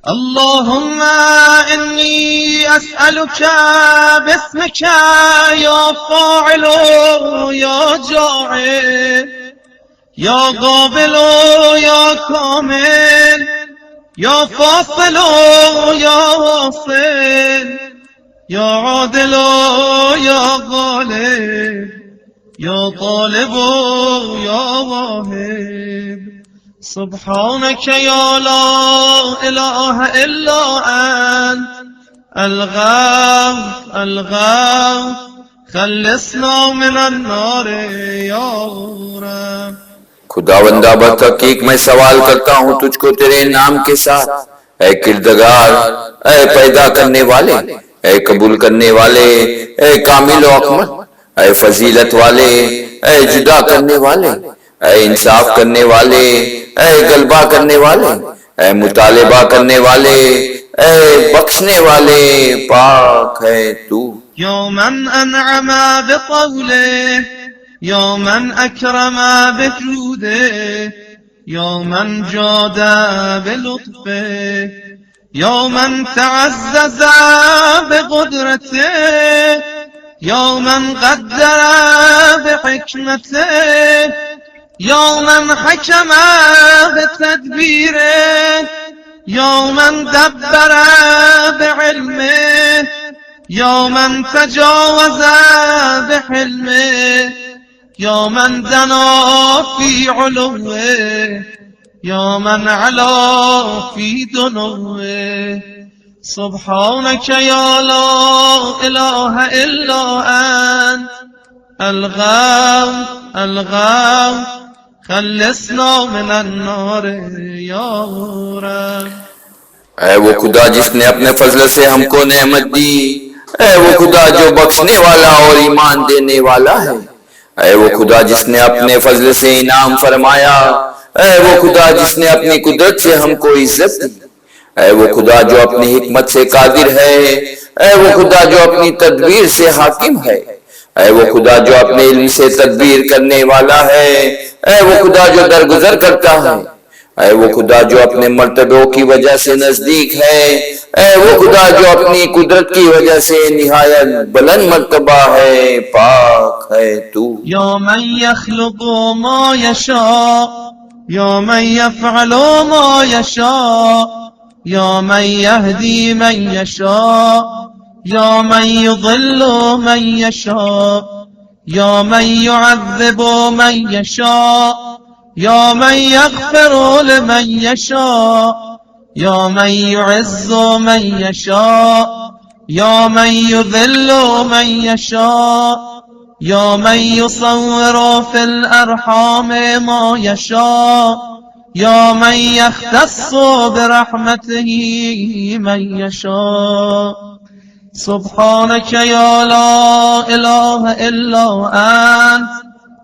اللهم إني أسألك باسمك يا فاعل يا جاعل يا قابل يا كامل يا فاصل يا واصل يا عادل يا غالب يا طالب يا واهب سبحانك يا لا إله إلا أنت الغوث الغوث خلصنا من النار يا رب. खुदावंदा बतहकीक मैं सवाल करता हूँ तुझको तेरे नाम के साथ, ऐ किरदगार, ऐ पैदा करने वाले, ऐ कबूल करने वाले, ऐ कामिल अकमल, ऐ फजीलत वाले, ऐ जुदा करने वाले, ऐ इंसाफ करने वाले, ऐ गलबा करने वाले, ऐ मुतालिबा करने वाले, ऐ बख्शने वाले, पाक है तू। या मन अनअम बिक़ौलिह या मन अकरम बिजूदिह या मन जाद बिलुत्फिह या मन तअज़्ज़ज़ बिक़ुद्रतिह या मन क़द्दर बिहिकमतिह या मन हकम बितदबीरिह या मन दब्बर बिइल्मिह या मन तजावज़ बिहिल्मिह या मन दना फी उलुव्विह या मन अला फी दुनुव्विह सुब्हानक या ला इलाहा इल्ला अंत الغوث الغوث خلصنا من النار या रब। ऐ वो खुदा जिसने अपने फजल से हमको नेमत दी, ऐ वो खुदा जो बख्शने वाला और ईमान देने वाला है, ऐ वो खुदा जिसने अपने फजल से इनाम फरमाया, ऐ वो खुदा जिसने अपनी कुदरत से हमको इज्जत दी, ऐ वो खुदा जो अपनी हिकमत से कादिर है, ऐ वो खुदा जो अपनी तदबीर से हाकिम है, ऐ वो खुदा जो अपने इल्म से तदबीर करने वाला है, ऐ वो खुदा जो दरगुजर करता है, ऐ वो खुदा जो अपने मर्तबों की वजह से नजदीक है, ऐ वो खुदा जो अपनी कुदरत की वजह से निहायत बुलंद मर्तबा है, पाक है तू। या मन यख्लुकु मा यशा या मन यफ़अलु मा यशा या मन यहदी मन यशा या मन युज़िल्लु मन यशा या मन युअज़्ज़िबु मन यशा या मन यग़फ़िरु लिमन यशा या मन युइज़्ज़ु मन यशा या मन युज़िल्लु मन यशा या मन युसव्विरु फिल अरहाम मा यशा या मन यख्तस्सु बिरहमतिही मन यशा सुब्हानक या ला इलाहा इल्ला अंत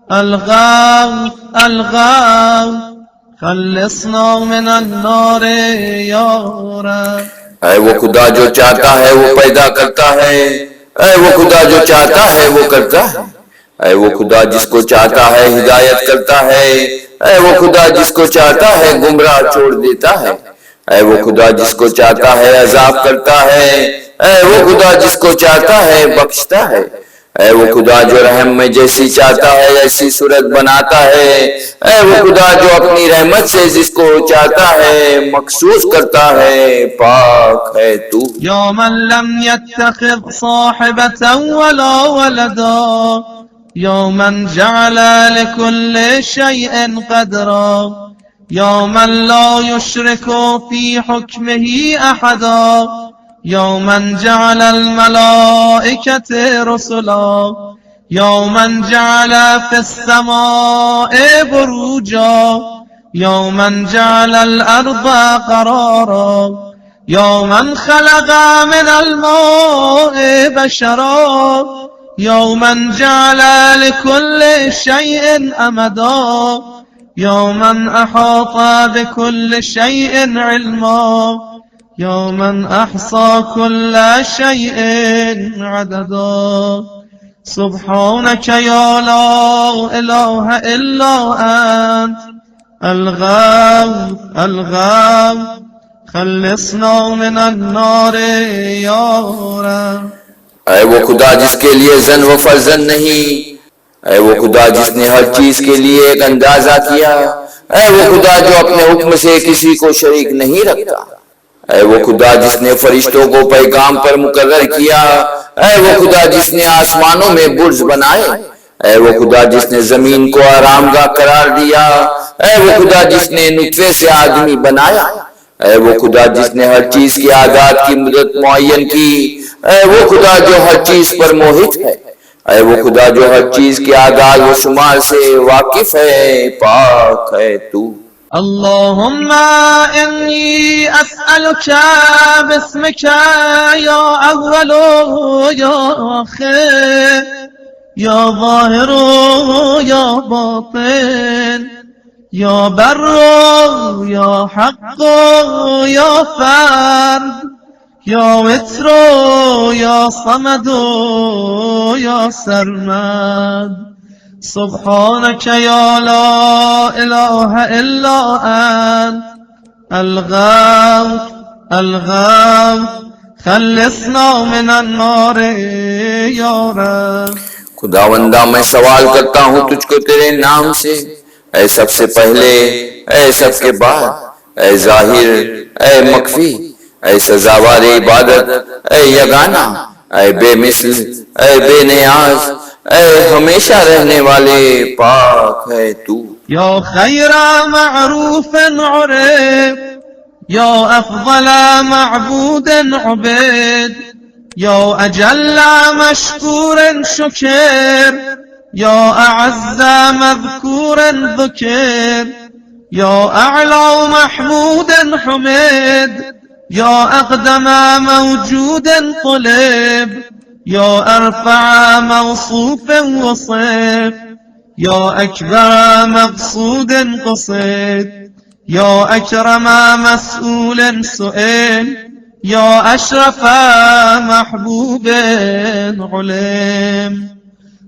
الغوث الغوث خلصنا من النار या रब। ऐ वो खुदा जो चाहता है वो पैदा करता है, ऐ वो खुदा जो चाहता है वो करता है, ऐ वो खुदा जिसको चाहता है हिदायत करता है, ऐ वो खुदा जिसको चाहता है गुमराह छोड़ देता है, ऐ वो खुदा जिसको चाहता है अजाब करता है, ऐ वो खुदा जिसको चाहता है बख्शता है, ऐ वो खुदा जो रहम में जैसी चाहता है ऐसी सूरत बनाता है, ऐ वो खुदा जो अपनी रहमत से जिसको चाहता है मखसूस करता है, पाक है तू। या मन लम यत्तखिज़ साहिबतन वला वलदा या मन जअल लिकुल्लि शैइन क़दरा या मन ला युशरिकु फी हुक्मिही अहदा या मन जअल अल-मलाइकते रुसुला या मन जअल फिस समाए बुरूजा या मन जअल अल-अर्द क़रारा या मन खलक़ मिनल मा'i बशरा या मन जअल लिकुल्लि शैइन अमदा या मन अहाता बिकुल्लि शैइन इल्मा या मन अहसा कुल्ल शैइन अददा सुब्हानक या ला इलाहा इल्ला अंत الغوث الغوث خلصنا من النار يا رب. ऐ वो खुदा जिसके लिए जन व फर्जन नहीं, ऐ वो खुदा जिसने हर चीज के लिए एक अंदाजा किया, ऐ वो खुदा जो अपने हुक्म से किसी को शरीक नहीं रखता, ऐ वो खुदा जिसने फरिश्तों को पैगाम पर मुकर्रर किया, ऐ वो खुदा जिसने आसमानों में बुर्ज बनाए, ऐ वो खुदा जिसने जमीन को आरामगाह करार दिया, ऐ वो खुदा जिसने नुतफे से आदमी बनाया, ऐ वो खुदा जिसने हर चीज की आदात की मुद्दत मुअय्यन की, ऐ वो खुदा जो हर चीज पर मोहित है, ऐ वो खुदा जो हर चीज की आदात व शुमार से वाकिफ है, पाक है तू। اللهم إني أسألك باسمك يا أول يا آخر يا ظاهر يا باطن يا بر يا حق يا فرد يا وتر يا صمد يا سرمد سبحانك يا لا إله إلا أنت الغوث الغوث خلصنا من النار يا رب. खुदावंदा मैं सवाल करता हूँ तुझको तेरे नाम से, ऐ सबसे पहले, ऐ सबके बाद, ऐ जाहिर, ऐ मख्फी, ऐ सजावार इबादत, ऐ यगाना, ऐ बेमिसल, ऐ बेनियाज, ऐ हमेशा रहने वाले, पाक है तू। या खैर मअरूफ उरिफ या अफज़ल मअबूद उबद या अजल मशकूर शुक्र या अअज़्ज़ मज़कूर ज़ुकिर या अअला महमूद हुमिद या अक़दम मौजूद क़ुलिब या अरफ़अ मौसूफ़ वसिफ़ या अकबर मक़सूद क़सीद या अकरम मसऊल सुइल या अशरफ महबूब उलिम.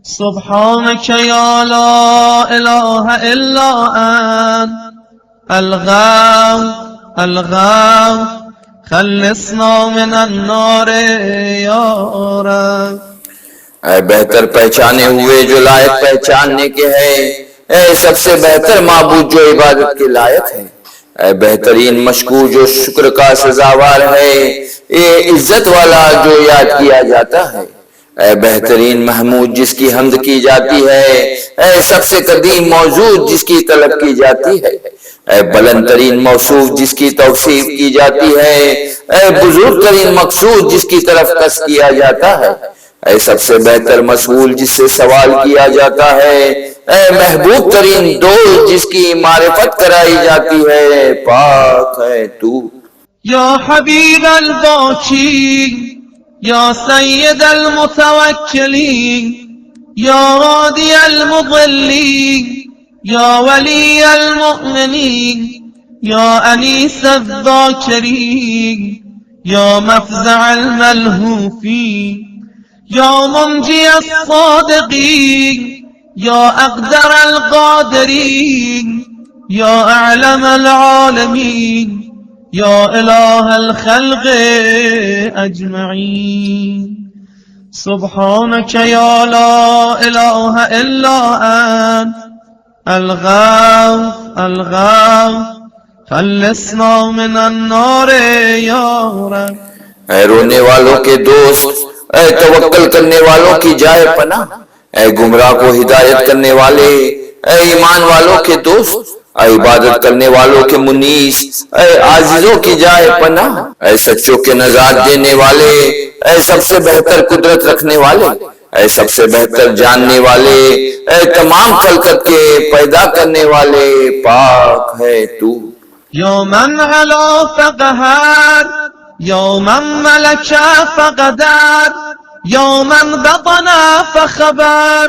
سبحانك يا لا إله إلا أنت الغوث الغوث خلصنا من النار يا رب. ऐ बेहतर पहचाने हुए जो लायक पहचानने के है, ऐ सबसे बेहतर माबूद जो इबादत के लायक है, ऐ बेहतरीन मशकूर जो शुक्र का सजावार है, ये इज्जत वाला जो याद किया जाता है, ऐ बेहतरीन महमूद जिसकी हम्द की जाती है, ऐ सबसे कदीम मौजूद जिसकी तलब की जाती है, ऐ बुलंद तरीन मौसूफ जिसकी तौसीफ की जाती है, ऐ बुजुर्ग तरीन मकसूद जिसकी तरफ कस किया जाता है, ऐ सबसे बेहतर मसूल जिससे सवाल किया जाता है, ऐ महबूब तरीन दोस्त जिसकी मारिफत कराई जाती है, पाक है तू। या हबीब अल-बाकी या सय्यद अल-मुतवक्किलीन या रादी अल-मुज़िल्लीन या वली अल-मुअमिनीन या अनीस अल-ज़ाकिरीन या मफ़ज़अ अल-मलहूफ़ीन या मुंजी अस-सादिक़ीन या अक़दर अल-क़ादिरीन या अअलम अल-आलमीन या इलाह अल-ख़ल्क़ अजमईन. सुब्हानक या ला इलाहा इल्ला अंत الغوث الغوث خلصنا من النار या रब. ऐ रोने वालों के दोस्त, ऐ तवक्कल करने वालों की जाए पनाह, ऐ गुमराह को हिदायत करने वाले, ऐ ईमान वालों के दोस्त, ऐ इबादत करने वालों के मुनीस, ऐ आजिजों की जाए पनाह, ऐ सच्चों के नजात देने वाले, ऐ सबसे बेहतर कुदरत रखने वाले, ऐ सबसे बेहतर जानने वाले, ऐ तमाम खलकत के पैदा करने वाले, पाक है तू. यौमन अला फक़हर यौमन मलका फक़दर यौमन बतना फख़बर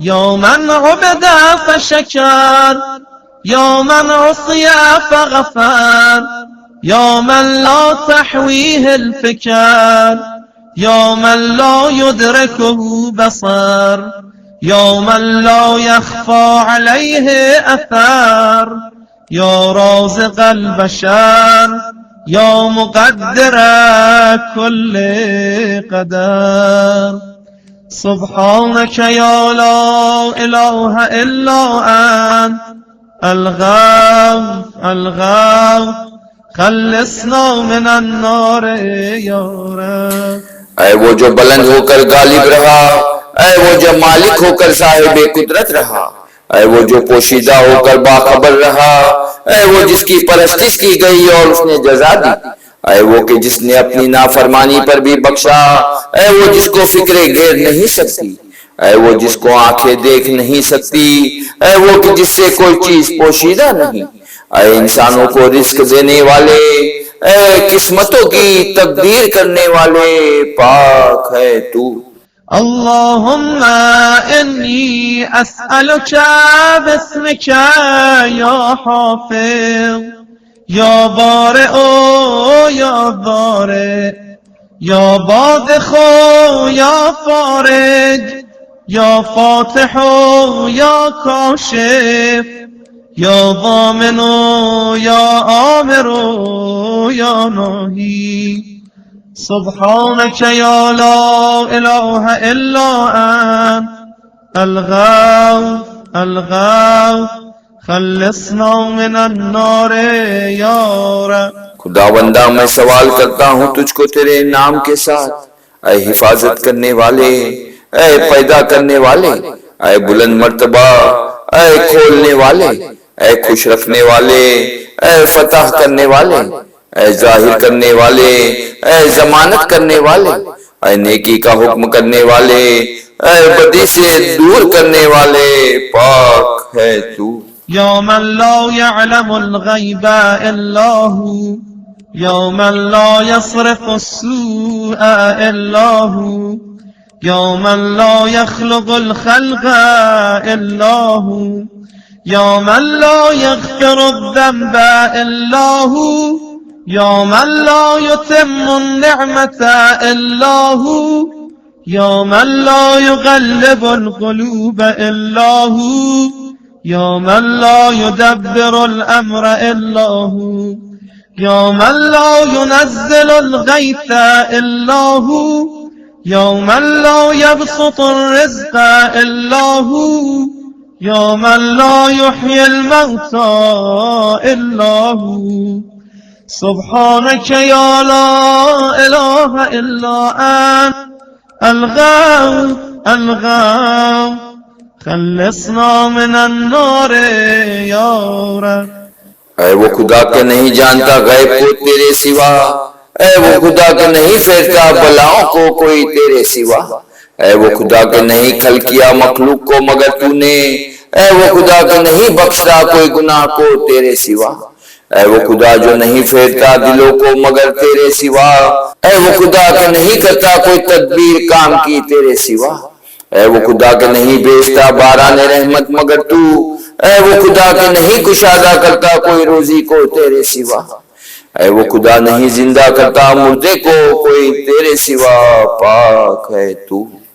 यौमन उबदा फशकर यौमन उसिया फग़फर यौमन ला तहवीह अल-फ़िकर यौमन ला युद्रिकुहु बसर यौमन ला यख़फ़ा अलैहि अथर या राज़िक़ अल-बशर या मुक़द्दिर कुल क़दर। सुब्हानक या ला इलाहा इल्ला अंत अल-गफ़ खल्लिसना मिनन नार या रब। ऐ वो जो बुलंद होकर गालिब रहा, ऐ वो जो मालिक होकर साहिब कुदरत रहा, ऐ वो जो पोशीदा होकर बाखबर रहा, ऐ वो जिसकी परस्तिश की गई और उसने जजा दी, ऐ वो कि जिसने अपनी नाफरमानी पर भी बख्शा, ऐ वो जिसको फिक्रे घेर नहीं सकती, ऐ वो जिसको आंखें देख नहीं सकती, ऐ वो कि जिससे कोई चीज पोशीदा नहीं, ऐ इंसानों को रिस्क देने वाले, ऐ किस्मतों की तकदीर करने वाले, पाक है तू। अल्लाहुम्मा इन्नी अस्अलुका बिस्मिका या हाफिज़ या बारिअ या बारि या बादिखु या फारिज या फातिहु या काशिफ या ज़ामिनु या आमिरु या नाही। सुब्हानक या ला इलाहा इल्ला अंत अल-गफ़ खल्लिसना मिनन नार या रब। खुदावंदा मैं सवाल करता हूँ तुझको तेरे नाम के साथ, ऐ हिफाजत करने वाले, ऐ पैदा करने वाले, ऐ बुलंद मर्तबा, ऐ खोलने वाले, ऐ खुश रखने वाले, ऐ फतह करने वाले, ऐ जाहिर करने वाले, ऐ जमानत करने वाले, ऐ नेकी का हुक्म करने वाले, ऐ बदी से दूर करने वाले, पाक है तू। या मन ला यअलमुल गैबा इल्ला हू या मन ला यस्रिफुस्सूअ इल्ला हू या मन ला यख्लुकुल खल्क़ा इल्ला हू या मन ला यग़फिरुद्दंबा इल्ला हू या मन ला युतिम्मुन निअमता इल्ला हू या मन ला युग़ल्लिबुल क़ुलूब इल्ला हू या मन ला युदब्बिरुल अम्र इल्ला हू या मन ला युनज़्ज़िलुल गैथ इल्ला हू या मन ला यबसुतुर रिज़्क़ इल्ला हू या मन ला युह्यिल मौता इल्ला हू। सुब्हानक या ला इलाहा इल्ला अंत अल-गफ़ खल्लिसना मिनन नार या रब। ऐ वो खुदा के नहीं जानता गैब को तेरे सिवा, ऐ वो खुदा के नहीं फेरता बलाओं को कोई तेरे सिवा, ऐ वो खुदा के नहीं खल किया मखलूक को मगर तूने, ऐ वो खुदा के नहीं बख्शता कोई गुनाह को तेरे सिवा, ऐ वो खुदा जो नहीं फेरता दिलों को मगर तेरे सिवा, ऐ वो खुदा के नहीं करता कोई तदबीर काम की तेरे सिवा, ऐ वो खुदा के नहीं भेजता बारान रहमत मगर तू, ऐ वो खुदा के नहीं कुशादा करता कोई रोजी को तेरे सिवा, ऐ वो खुदा नहीं जिंदा करता मुर्दे को कोई तेरे सिवा, पाक है तू।